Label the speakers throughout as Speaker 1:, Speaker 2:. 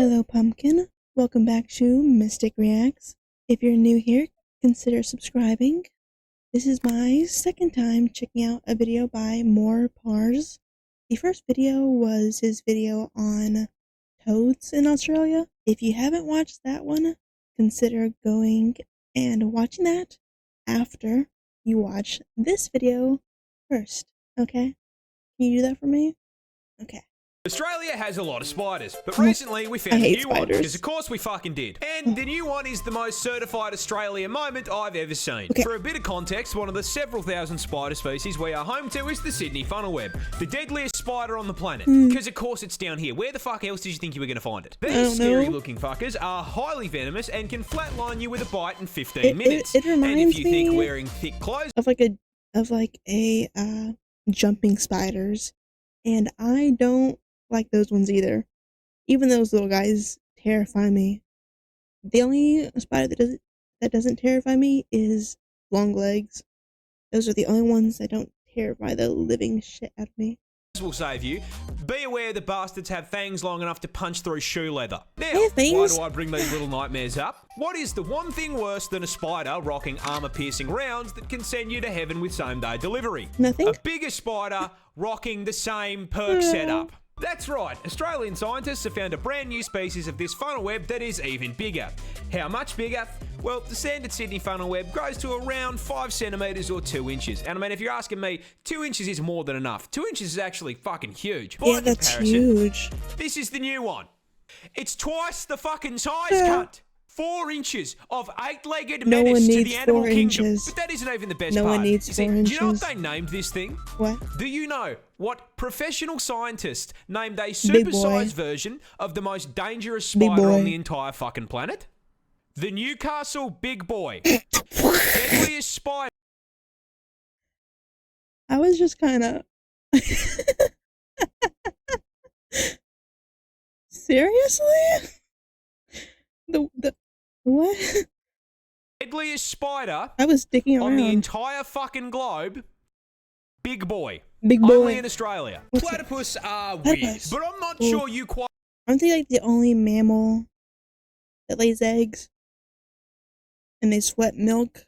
Speaker 1: Hello, Pumpkin. Welcome back to Mistic Reacts. If you're new here, consider subscribing. This is my second time checking out a video by MoreParz. The first video was his video on toads in Australia. If you haven't watched that one, consider going and watching that after you watch this video first, okay? Can you do that for me? Okay.
Speaker 2: Australia has a lot of spiders, but recently we found a new one, because of course we fucking did. And the new one is the most certified Australia moment I've ever seen.
Speaker 1: Okay.
Speaker 2: For a bit of context, one of the several thousand spider species we are home to is the Sydney funnelweb, the deadliest spider on the planet. Because of course it's down here. Where the fuck else did you think you were going to find it? These scary looking fuckers are highly venomous and can flatline you with a bite in 15 minutes.
Speaker 1: It reminds
Speaker 2: and if you
Speaker 1: me
Speaker 2: think wearing thick clothes
Speaker 1: of like a jumping spiders, and I don't like those ones either. Even those little guys terrify me. The only spider that doesn't terrify me is long legs. Those are the only ones that don't terrify the living shit out of me.
Speaker 2: will save you. Be aware the bastards have fangs long enough to punch through shoe leather. Now,
Speaker 1: fangs?
Speaker 2: why do I bring these little nightmares up? What is the one thing worse than a spider rocking armor-piercing rounds that can send you to heaven with same-day delivery?
Speaker 1: Nothing?
Speaker 2: A bigger spider rocking the same perk setup. That's right, Australian scientists have found a brand new species of this funnelweb that is even bigger. How much bigger? Well, the standard Sydney funnelweb grows to around 5 centimetres or 2 inches. And I mean, if you're asking me, 2 inches is more than enough. 2 inches is actually fucking huge.
Speaker 1: Yeah, that's huge.
Speaker 2: This is the new one. It's twice the fucking size, cunt. 4 inches of 8-legged menace to the animal kingdom. But that isn't even the best part.
Speaker 1: No one needs 4 inches.
Speaker 2: Do you know what they named this thing?
Speaker 1: What?
Speaker 2: Do you know what professional scientists named a supersized version of the most dangerous spider on the entire fucking planet? The Newcastle Big Boy. Deadliest spider.
Speaker 1: I was just kind of... Seriously? The what?
Speaker 2: Deadliest spider.
Speaker 1: I was sticking around.
Speaker 2: On the entire fucking globe. Big Boy.
Speaker 1: Big Boy.
Speaker 2: Only in Australia. Platypus are weird, but I'm not sure you quite...
Speaker 1: Aren't they like the only mammal that lays eggs? And they sweat milk?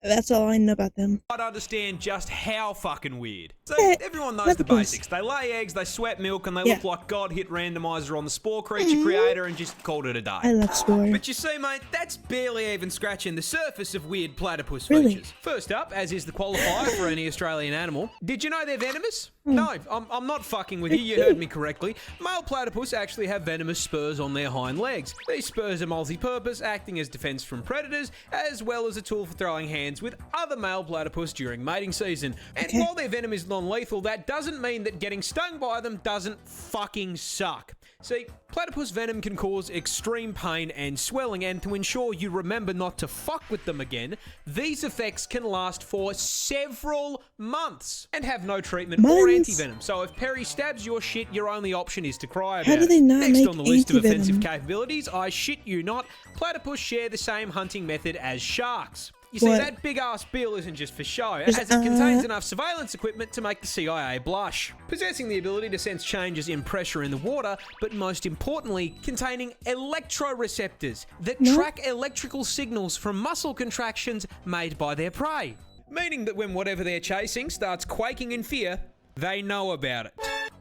Speaker 1: That's all I know about them.
Speaker 2: I don't understand just how fucking weird. So
Speaker 1: Yeah,
Speaker 2: everyone knows the basics. They lay eggs, they sweat milk, and they look like God hit randomizer on the spore creature creator and just called it a day.
Speaker 1: I love spore.
Speaker 2: But you see, mate, that's barely even scratching the surface of weird platypus
Speaker 1: Really?
Speaker 2: features. First up, as is the qualifier for any Australian animal, did you know they're venomous? No, I'm not fucking with you. You heard me correctly. Male platypus actually have venomous spurs on their hind legs. These spurs are multi-purpose, acting as defense from predators, as well as a tool for throwing hands with other male platypus during mating season. And while their venom is non-lethal, that doesn't mean that getting stung by them doesn't fucking suck. See, platypus venom can cause extreme pain and swelling, and to ensure you remember not to fuck with them again, these effects can last for several months and have no treatment or anti-venom. So if Perry stabs your shit, your only option is to cry about it.
Speaker 1: How do they not
Speaker 2: Next
Speaker 1: make
Speaker 2: on the list of
Speaker 1: anti-venom?
Speaker 2: offensive capabilities, I shit you not, platypus share the same hunting method as sharks. You see, that big-ass bill isn't just for show, as it contains enough surveillance equipment to make the CIA blush. Possessing the ability to sense changes in pressure in the water, but most importantly, containing electroreceptors that track electrical signals from muscle contractions made by their prey. Meaning that when whatever they're chasing starts quaking in fear, they know about it.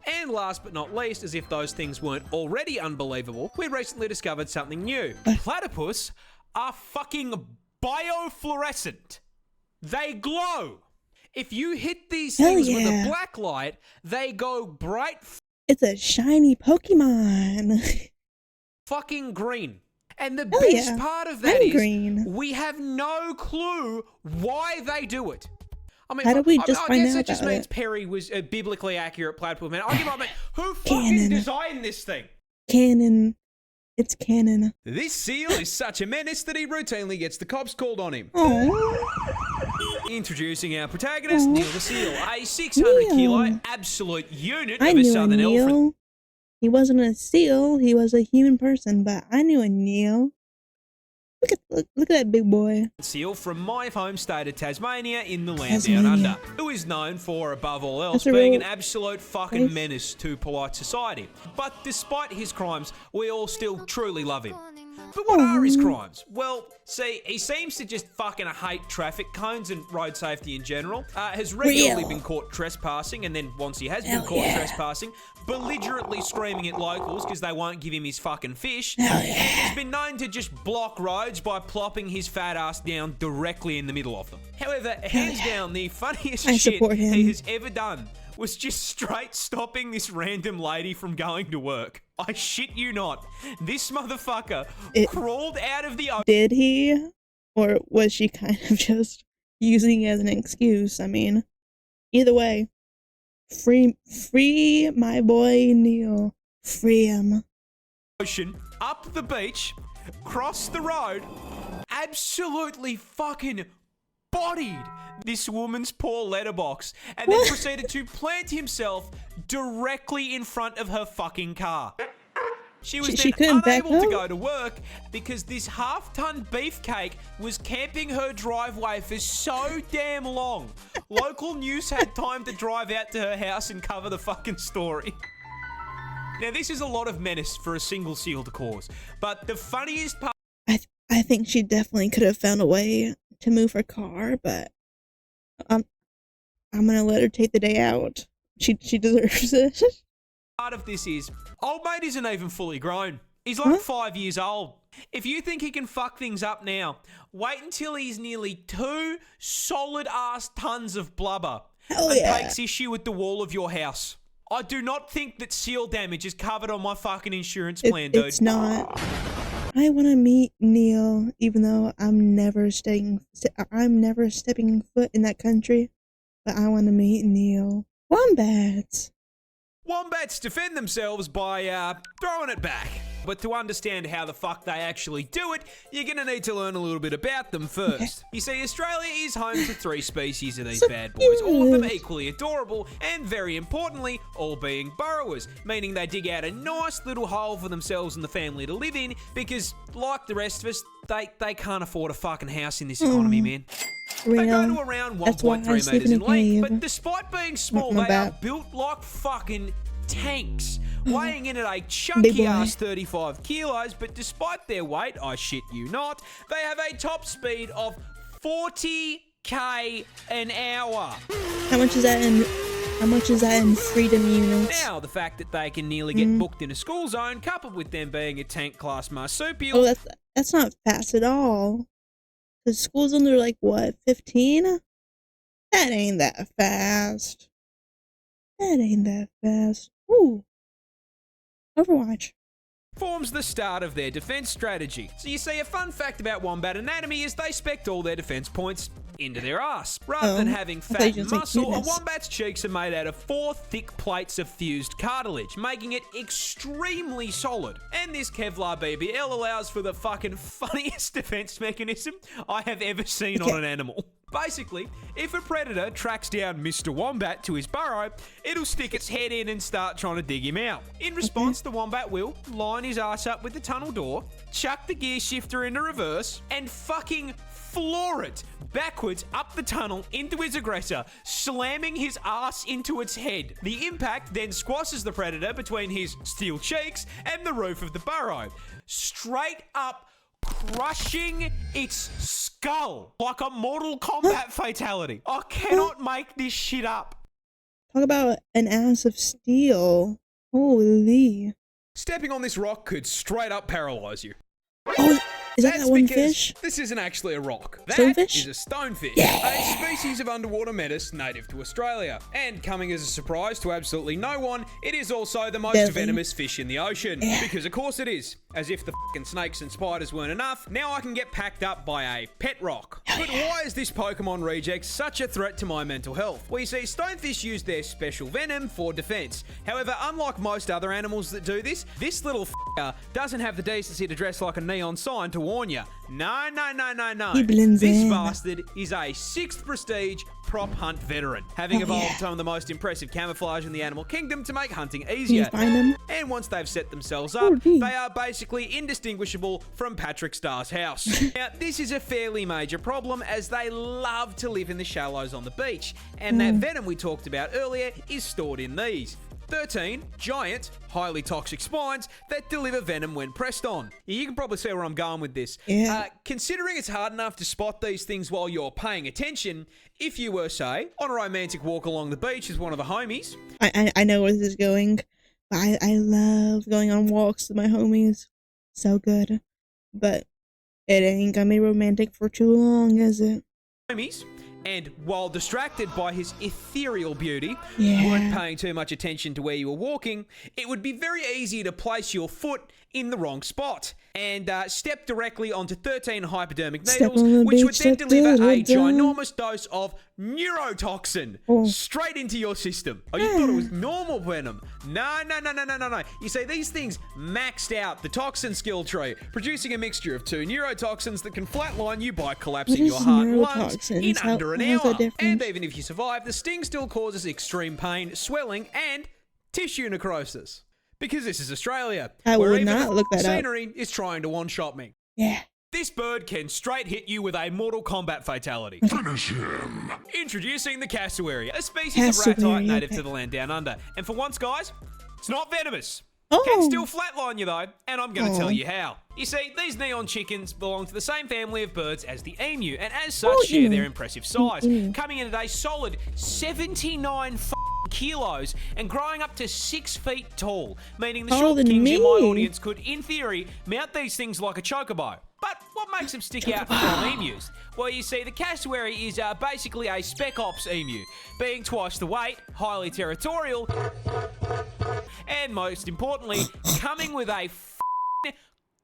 Speaker 2: And last but not least, as if those things weren't already unbelievable, we recently discovered something new. Platypus are fucking biofluorescent. They glow. If you hit these things with a black light, they go bright.
Speaker 1: It's a shiny Pokemon.
Speaker 2: Fucking green. And the best part of that is we have no clue why they do it. I mean,
Speaker 1: how do we just find out
Speaker 2: I guess it just means
Speaker 1: it?
Speaker 2: Perry was a biblically accurate platypus man. I'll give up, man. Who fucking designed this thing?
Speaker 1: Canon. It's canon.
Speaker 2: This seal is such a menace that he routinely gets the cops called on him. Introducing our protagonist, Neil the Seal, a 600-kilo absolute unit of a southern elephant.
Speaker 1: He wasn't a seal, he was a human person, but I knew a Neil. Look at that big boy.
Speaker 2: Seal from my home state of Tasmania in the land down under, who is known for, above all else, being an absolute fucking menace to polite society. But despite his crimes, we all still truly love him. But what are his crimes? Well, see, he seems to just fucking hate traffic cones and road safety in general. Has regularly been caught trespassing, and then once he has been caught trespassing, belligerently screaming at locals because they won't give him his fucking fish. And he's been known to just block roads by plopping his fat ass down directly in the middle of them. However, hands down, the funniest shit he has ever done was just straight stopping this random lady from going to work. I shit you not. This motherfucker crawled out of the...
Speaker 1: Did he? Or was she kind of just using it as an excuse? I mean, either way, free my boy Neil. Free him.
Speaker 2: Ocean, up the beach, cross the road, absolutely fucking bodied this woman's poor letterbox, and then proceeded to plant himself directly in front of her fucking car. She was then unable to go to work because this half-ton beefcake was camping her driveway for so damn long. Local news had time to drive out to her house and cover the fucking story. Now, this is a lot of menace for a single seal to cause, but the funniest part...
Speaker 1: I think she definitely could have found a way to move her car, but I'm gonna let her take the day out. She deserves it.
Speaker 2: Part of this is, old mate isn't even fully grown. He's like 5 years old. If you think he can fuck things up now, wait until he's nearly 2 solid-ass tons of blubber and takes issue with the wall of your house. I do not think that seal damage is covered on my fucking insurance plan, dude.
Speaker 1: It's not. I want to meet Neil, even though I'm never stepping foot in that country. But I want to meet Neil. Wombats.
Speaker 2: Wombats defend themselves by throwing it back. But to understand how the fuck they actually do it, you're going to need to learn a little bit about them first. You see, Australia is home to 3 species of these bad boys, all of them equally adorable, and very importantly, all being burrowers, meaning they dig out a nice little hole for themselves and the family to live in, because, like the rest of us, they can't afford a fucking house in this economy, man. They go to around 1.3 metres in length, but despite being small, they are built like fucking tanks, weighing in at a chunky-ass 35 kilos, but despite their weight, I shit you not, they have a top speed of 40k an hour.
Speaker 1: How much is that in freedom units?
Speaker 2: Now, the fact that they can nearly get booked in a school zone, coupled with them being a tank-class marsupial...
Speaker 1: Oh, that's not fast at all. The school zones are like, what, 15? That ain't that fast. That ain't that fast. Ooh. Overwatch.
Speaker 2: Forms the start of their defense strategy. So you see, a fun fact about wombat anatomy is they spect all their defense points into their ass. Rather than having fat and muscle, a wombat's cheeks are made out of 4 thick plates of fused cartilage, making it extremely solid. And this Kevlar BBL allows for the fucking funniest defense mechanism I have ever seen on an animal. Basically, if a predator tracks down Mr. Wombat to his burrow, it'll stick its head in and start trying to dig him out. In response, the wombat will line his ass up with the tunnel door, chuck the gear shifter into reverse, and fucking floor it backwards up the tunnel into his aggressor, slamming his ass into its head. The impact then squashes the predator between his steel cheeks and the roof of the burrow, straight up crushing its skull like a Mortal Kombat fatality. I cannot make this shit up.
Speaker 1: Talk about an ass of steel. Holy.
Speaker 2: Stepping on this rock could straight up paralyze you.
Speaker 1: Oh, is that one fish?
Speaker 2: This isn't actually a rock. That
Speaker 1: stonefish?
Speaker 2: is a stonefish, a species of underwater menace native to Australia. And coming as a surprise to absolutely no one, it is also the most venomous fish in the ocean. Because of course it is. As if the fucking snakes and spiders weren't enough, now I can get packed up by a pet rock. But why is this Pokemon reject such a threat to my mental health? Well, you see, stonefish use their special venom for defense. However, unlike most other animals that do this little f***er doesn't have the decency to dress like a neon sign to warn warn you. No.
Speaker 1: He blends
Speaker 2: This
Speaker 1: in.
Speaker 2: bastard is a 6th prestige prop hunt veteran, having evolved some of the most impressive camouflage in the animal kingdom to make hunting
Speaker 1: Can you
Speaker 2: easier.
Speaker 1: find him?
Speaker 2: And once they've set themselves up,
Speaker 1: gee.
Speaker 2: they are basically indistinguishable from Patrick Starr's house. Now, this is a fairly major problem as they love to live in the shallows on the beach, and that venom we talked about earlier is stored in these 13 giant, highly toxic spines that deliver venom when pressed on. You can probably see where I'm going with this.
Speaker 1: Yeah.
Speaker 2: Considering it's hard enough to spot these things while you're paying attention, if you were, say, on a romantic walk along the beach with one of the homies.
Speaker 1: I know where this is going. I love going on walks with my homies. So good. But it ain't gonna be romantic for too long, is it?
Speaker 2: And while distracted by his ethereal beauty,
Speaker 1: Yeah.
Speaker 2: weren't paying too much attention to where you were walking, it would be very easy to place your foot in the wrong spot and step directly onto 13 hypodermic
Speaker 1: Step
Speaker 2: needles,
Speaker 1: on the
Speaker 2: which would
Speaker 1: beach,
Speaker 2: then
Speaker 1: step
Speaker 2: deliver
Speaker 1: to the
Speaker 2: a
Speaker 1: dawn.
Speaker 2: ginormous dose of neurotoxin straight into your system. Oh, you thought it was normal venom? No. You see, these things maxed out the toxin skill tree, producing a mixture of 2 neurotoxins that can flatline you by collapsing
Speaker 1: What
Speaker 2: your
Speaker 1: is
Speaker 2: heart and lungs
Speaker 1: neurotoxins?
Speaker 2: in under an
Speaker 1: How's that
Speaker 2: hour.
Speaker 1: different?
Speaker 2: And even if you survive, the sting still causes extreme pain, swelling, and tissue necrosis. Because this is Australia,
Speaker 1: I
Speaker 2: where
Speaker 1: would
Speaker 2: even
Speaker 1: not
Speaker 2: the
Speaker 1: look that up.
Speaker 2: scenery is trying to one-shot me.
Speaker 1: Yeah.
Speaker 2: This bird can straight hit you with a Mortal Kombat fatality.
Speaker 3: Finish him.
Speaker 2: Introducing the cassowary, a species of rat
Speaker 1: Cassowary,
Speaker 2: type native
Speaker 1: okay.
Speaker 2: to the land down under. And for once, guys, it's not venomous.
Speaker 1: Oh.
Speaker 2: Can still flatline you though, and I'm going to tell
Speaker 1: Oh.
Speaker 2: you how. You see, these neon chickens belong to the same family of birds as the emu, and as such
Speaker 1: Oh,
Speaker 2: share
Speaker 1: emu.
Speaker 2: their impressive size,
Speaker 1: Emu.
Speaker 2: coming in at a solid 79 kilos and growing up to 6 feet tall, meaning the
Speaker 1: Taller
Speaker 2: short
Speaker 1: than
Speaker 2: kings in my
Speaker 1: me.
Speaker 2: audience could, in theory, mount these things like a chocobo. But what makes them stick out from emus? Well, you see, the cassowary is basically a spec ops emu, being twice the weight, highly territorial, and most importantly, coming with a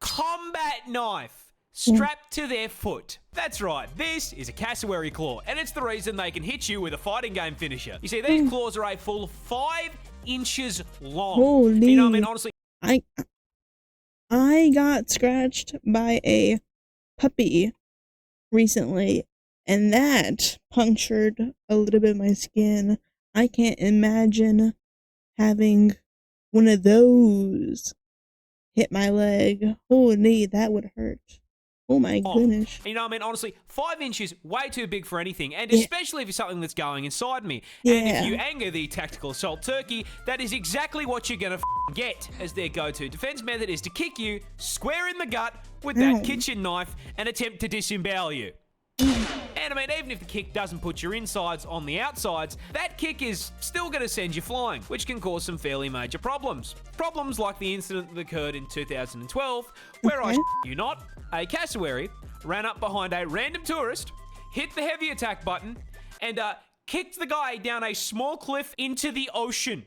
Speaker 2: combat knife strapped to their foot. That's right, this is a cassowary claw, and it's the reason they can hit you with a fighting game finisher. You see, these claws are a full 5 inches long.
Speaker 1: Holy.
Speaker 2: You know what I mean? Honestly,
Speaker 1: I got scratched by a puppy recently, and that punctured a little bit of my skin. I can't imagine having one of those hit my leg. Holy, that would hurt. Oh my goodness.
Speaker 2: you know what I mean? Honestly, 5 inches, way too big for anything, and
Speaker 1: Yeah.
Speaker 2: especially if it's something that's going inside me. And
Speaker 1: Yeah.
Speaker 2: if you anger the tactical assault turkey, that is exactly what you're gonna get, as their go-to defense method is to kick you square in the gut with that
Speaker 1: Ow.
Speaker 2: kitchen knife and attempt to disembowel you. And I mean, even if the kick doesn't put your insides on the outsides, that kick is still going to send you flying, which can cause some fairly major problems. Problems like the incident that occurred in 2012, where I
Speaker 1: Okay.
Speaker 2: you not, a cassowary ran up behind a random tourist, hit the heavy attack button, and kicked the guy down a small cliff into the ocean.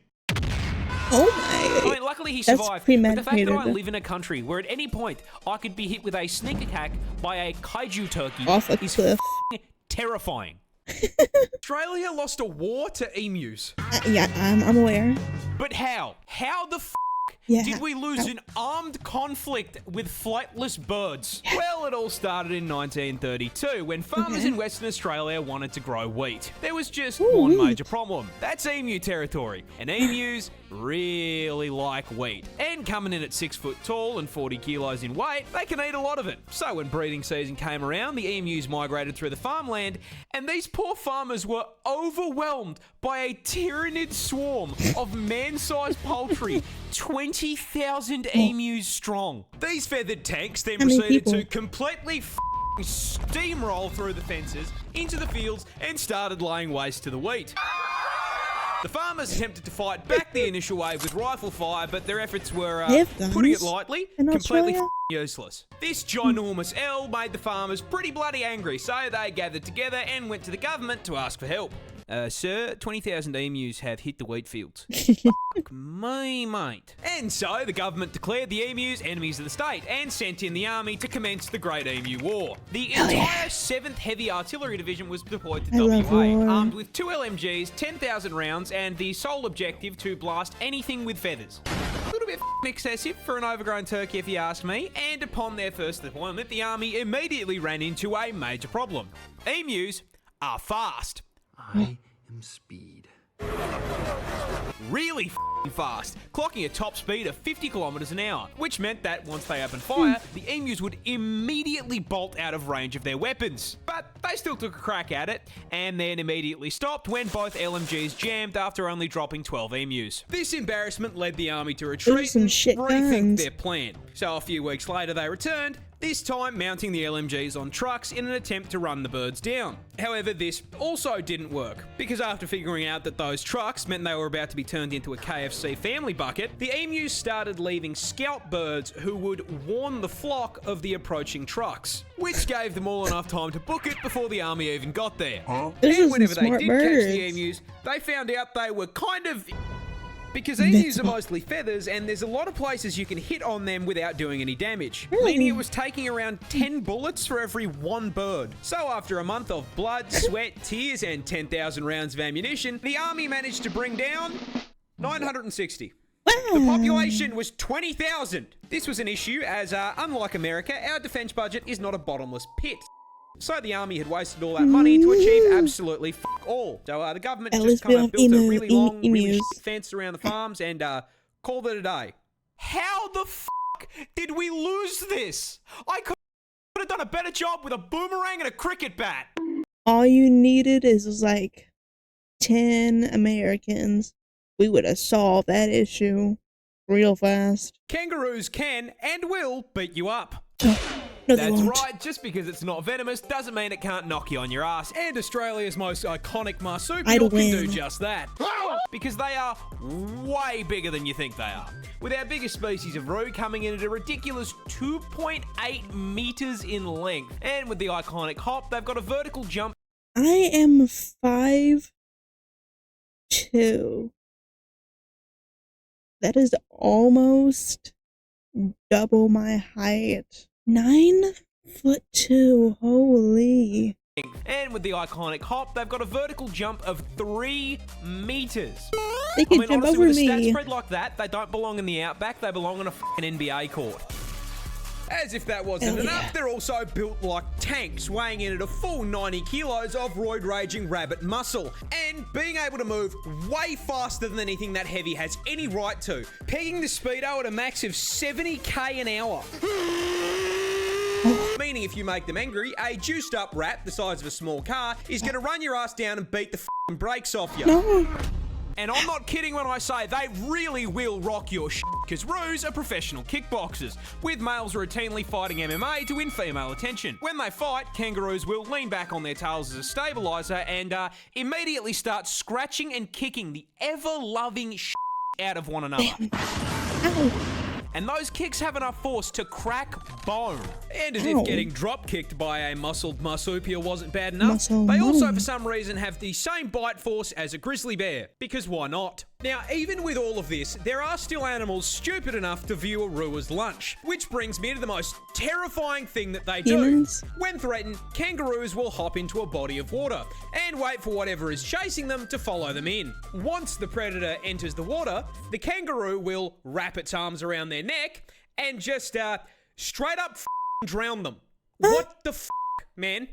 Speaker 1: Oh
Speaker 2: I
Speaker 1: my.
Speaker 2: mean, luckily he
Speaker 1: That's
Speaker 2: survived. But the fact that I
Speaker 1: premeditated.
Speaker 2: live in a country where at any point I could be hit with a sneak attack by a kaiju turkey
Speaker 1: Off a
Speaker 2: is
Speaker 1: cliff.
Speaker 2: terrifying. Australia lost a war to emus.
Speaker 1: Yeah, I'm aware.
Speaker 2: But how? How the
Speaker 1: Yeah.
Speaker 2: did we lose an armed conflict with flightless birds? Well, it all started in 1932 when farmers in Western Australia wanted to grow wheat. There was just one
Speaker 1: wheat.
Speaker 2: major problem. That's emu territory. And emus really like wheat. And coming in at 6 foot tall and 40 kilos in weight, they can eat a lot of it. So when breeding season came around, the emus migrated through the farmland, and these poor farmers were overwhelmed by a tyrannid swarm of man-sized poultry, 20,000 emus strong. These feathered tanks then
Speaker 1: How many
Speaker 2: proceeded to
Speaker 1: people?
Speaker 2: completely steamroll through the fences into the fields and started laying waste to the wheat. The farmers attempted to fight back the initial wave with rifle fire, but their efforts were,
Speaker 1: They have guns
Speaker 2: putting it lightly,
Speaker 1: in
Speaker 2: completely
Speaker 1: Australia?
Speaker 2: useless. This ginormous L made the farmers pretty bloody angry, so they gathered together and went to the government to ask for help. Sir, 20,000 emus have hit the wheat fields. Fuck me, mate. And so the government declared the emus enemies of the state and sent in the army to commence the Great Emu War. The entire 7th Heavy Artillery Division was deployed to
Speaker 1: I love
Speaker 2: WA,
Speaker 1: war.
Speaker 2: armed with 2 LMGs, 10,000 rounds, and the sole objective to blast anything with feathers. A little bit excessive for an overgrown turkey if you ask me, and upon their first deployment, the army immediately ran into a major problem. Emus are fast.
Speaker 3: I am speed.
Speaker 2: Really fast, clocking a top speed of 50 kilometers an hour, which meant that once they opened fire, the emus would immediately bolt out of range of their weapons. But they still took a crack at it, and then immediately stopped when both LMGs jammed after only dropping 12 emus. This embarrassment led the army to retreat and rethink their plan. So a few weeks later they returned, this time mounting the LMGs on trucks in an attempt to run the birds down. However, this also didn't work, because after figuring out that those trucks meant they were about to be turned into a KFC family bucket, the emus started leaving scout birds who would warn the flock of the approaching trucks, which gave them all enough time to book it before the army even got there. And whenever they did catch the emus, they found out they were kind of... Because emus are mostly feathers, and there's a lot of places you can hit on them without doing any damage. Meaning it was taking around 10 bullets for every one bird. So after a month of blood, sweat, tears, and 10,000 rounds of ammunition, the army managed to bring down 960. The population was 20,000. This was an issue as, unlike America, our defense budget is not a bottomless pit. So the army had wasted all that money to achieve absolutely fuck all. So the government just kind of built a really long, really shit fence around the farms and called it a day. How the fuck did we lose this? I could have done a better job with a boomerang and a cricket bat.
Speaker 1: All you needed is like 10 Americans. We would have solved that issue real fast.
Speaker 2: Kangaroos can and will beat you up.
Speaker 1: No,
Speaker 2: that's right, just because it's not venomous doesn't mean it can't knock you on your ass. And Australia's most iconic marsupial can do just that. Because they are way bigger than you think they are. With our biggest species of roo coming in at a ridiculous 2.8 meters in length. And with the iconic hop, they've got a vertical jump.
Speaker 1: I am 5'2". That is almost double my height. 9'2". Holy.
Speaker 2: And with the iconic hop, they've got a vertical jump of 3 meters.
Speaker 1: They can jump
Speaker 2: honestly,
Speaker 1: over
Speaker 2: with a
Speaker 1: me.
Speaker 2: stat spread like that, they don't belong in the outback, they belong on a fucking NBA court. As if that wasn't enough, they're also built like tanks, weighing in at a full 90 kilos of roid-raging rabbit muscle, and being able to move way faster than anything that heavy has any right to, pegging the speedo at a max of 70k an hour. Meaning if you make them angry, a juiced up rat the size of a small car is going to run your ass down and beat the f***ing brakes off you.
Speaker 1: No.
Speaker 2: And I'm not kidding when I say they really will rock your shit, because roos are professional kickboxers, with males routinely fighting MMA to win female attention. When they fight, kangaroos will lean back on their tails as a stabilizer and immediately start scratching and kicking the ever-loving shit out of one another.
Speaker 1: Ow.
Speaker 2: And those kicks have enough force to crack bone. And as if getting drop-kicked by a muscled marsupial wasn't bad enough, they also for some reason have the same bite force as a grizzly bear. Because why not? Now, even with all of this, there are still animals stupid enough to view a roo as lunch. Which brings me to the most terrifying thing that they do. When threatened, kangaroos will hop into a body of water and wait for whatever is chasing them to follow them in. Once the predator enters the water, the kangaroo will wrap its arms around their neck and just straight up drown them. What the man?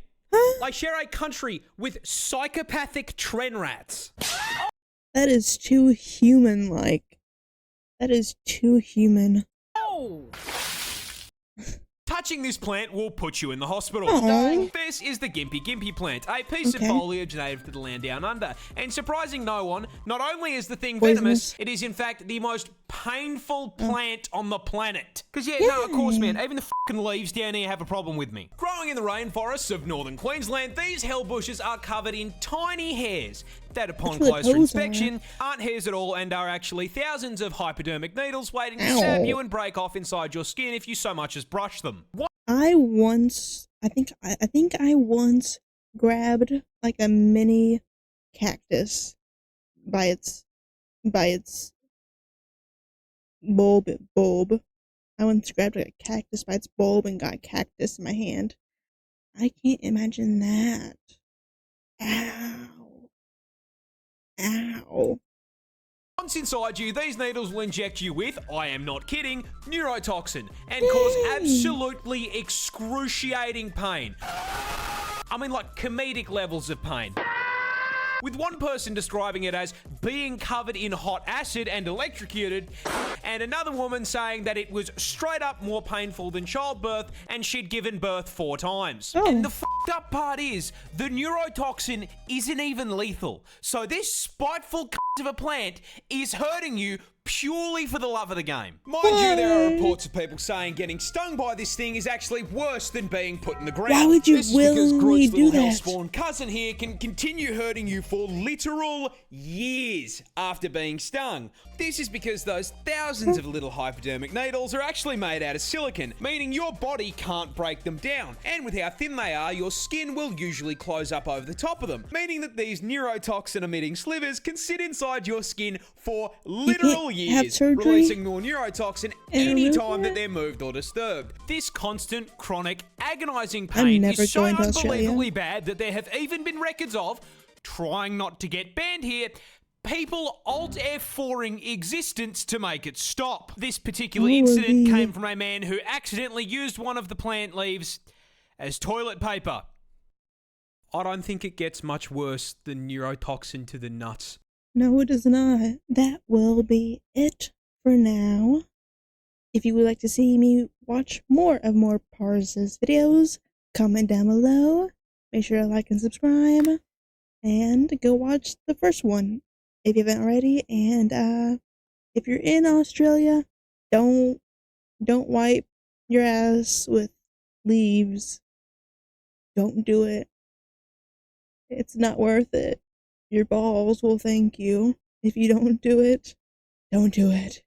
Speaker 2: I share a country with psychopathic tren rats.
Speaker 1: That is too human-like. That is too human.
Speaker 2: Oh! Touching this plant will put you in the hospital.
Speaker 1: Aww.
Speaker 2: This is the gimpy plant, a piece of foliage native to the land down under. And surprising no one, not only is the thing venomous, it is in fact the most painful plant on the planet. Because no, of course, man, even the fucking leaves down here have a problem with me. Growing in the rainforests of northern Queensland, these hell bushes are covered in tiny hairs that upon closer inspection aren't hairs at all and are actually thousands of hypodermic needles waiting to stab you and break off inside your skin if you so much as brush them.
Speaker 1: I think I once grabbed like a mini cactus by its bulb. I once grabbed like a cactus by its bulb and got cactus in my hand. I can't imagine that. Ow. Ow.
Speaker 2: Once inside you, these needles will inject you with, I am not kidding, neurotoxin and cause absolutely excruciating pain. I mean, like comedic levels of pain. With one person describing it as being covered in hot acid and electrocuted, and another woman saying that it was straight up more painful than childbirth and she'd given birth 4 times.
Speaker 1: Oh.
Speaker 2: And the f***ed up part is, the neurotoxin isn't even lethal. So this spiteful of a plant is hurting you purely for the love of the game. Mind you, there are reports of people saying getting stung by this thing is actually worse than being put in the ground.
Speaker 1: Why would you
Speaker 2: this
Speaker 1: willingly
Speaker 2: is because
Speaker 1: do
Speaker 2: Groot's little
Speaker 1: that?
Speaker 2: hellspawn cousin here can continue hurting you for literal years after being stung. This is because those thousands of little hypodermic needles are actually made out of silicon, meaning your body can't break them down. And with how thin they are, your skin will usually close up over the top of them, meaning that these neurotoxin emitting slivers can sit inside your skin for literal years, releasing more neurotoxin anytime that they're moved or disturbed. This constant, chronic, agonizing pain is so unbelievably bad that there have even been records of, trying not to get banned here, people Alt F4ing existence to make it stop. This particular incident came from a man who accidentally used one of the plant leaves as toilet paper. I don't think it gets much worse than neurotoxin to the nuts.
Speaker 1: No, it does not. That will be it for now. If you would like to see me watch more of MoreParz's videos, comment down below. Make sure to like and subscribe. And go watch the first one if you haven't already. And if you're in Australia, don't wipe your ass with leaves. Don't do it. It's not worth it. Your balls will thank you. If you don't do it, don't do it.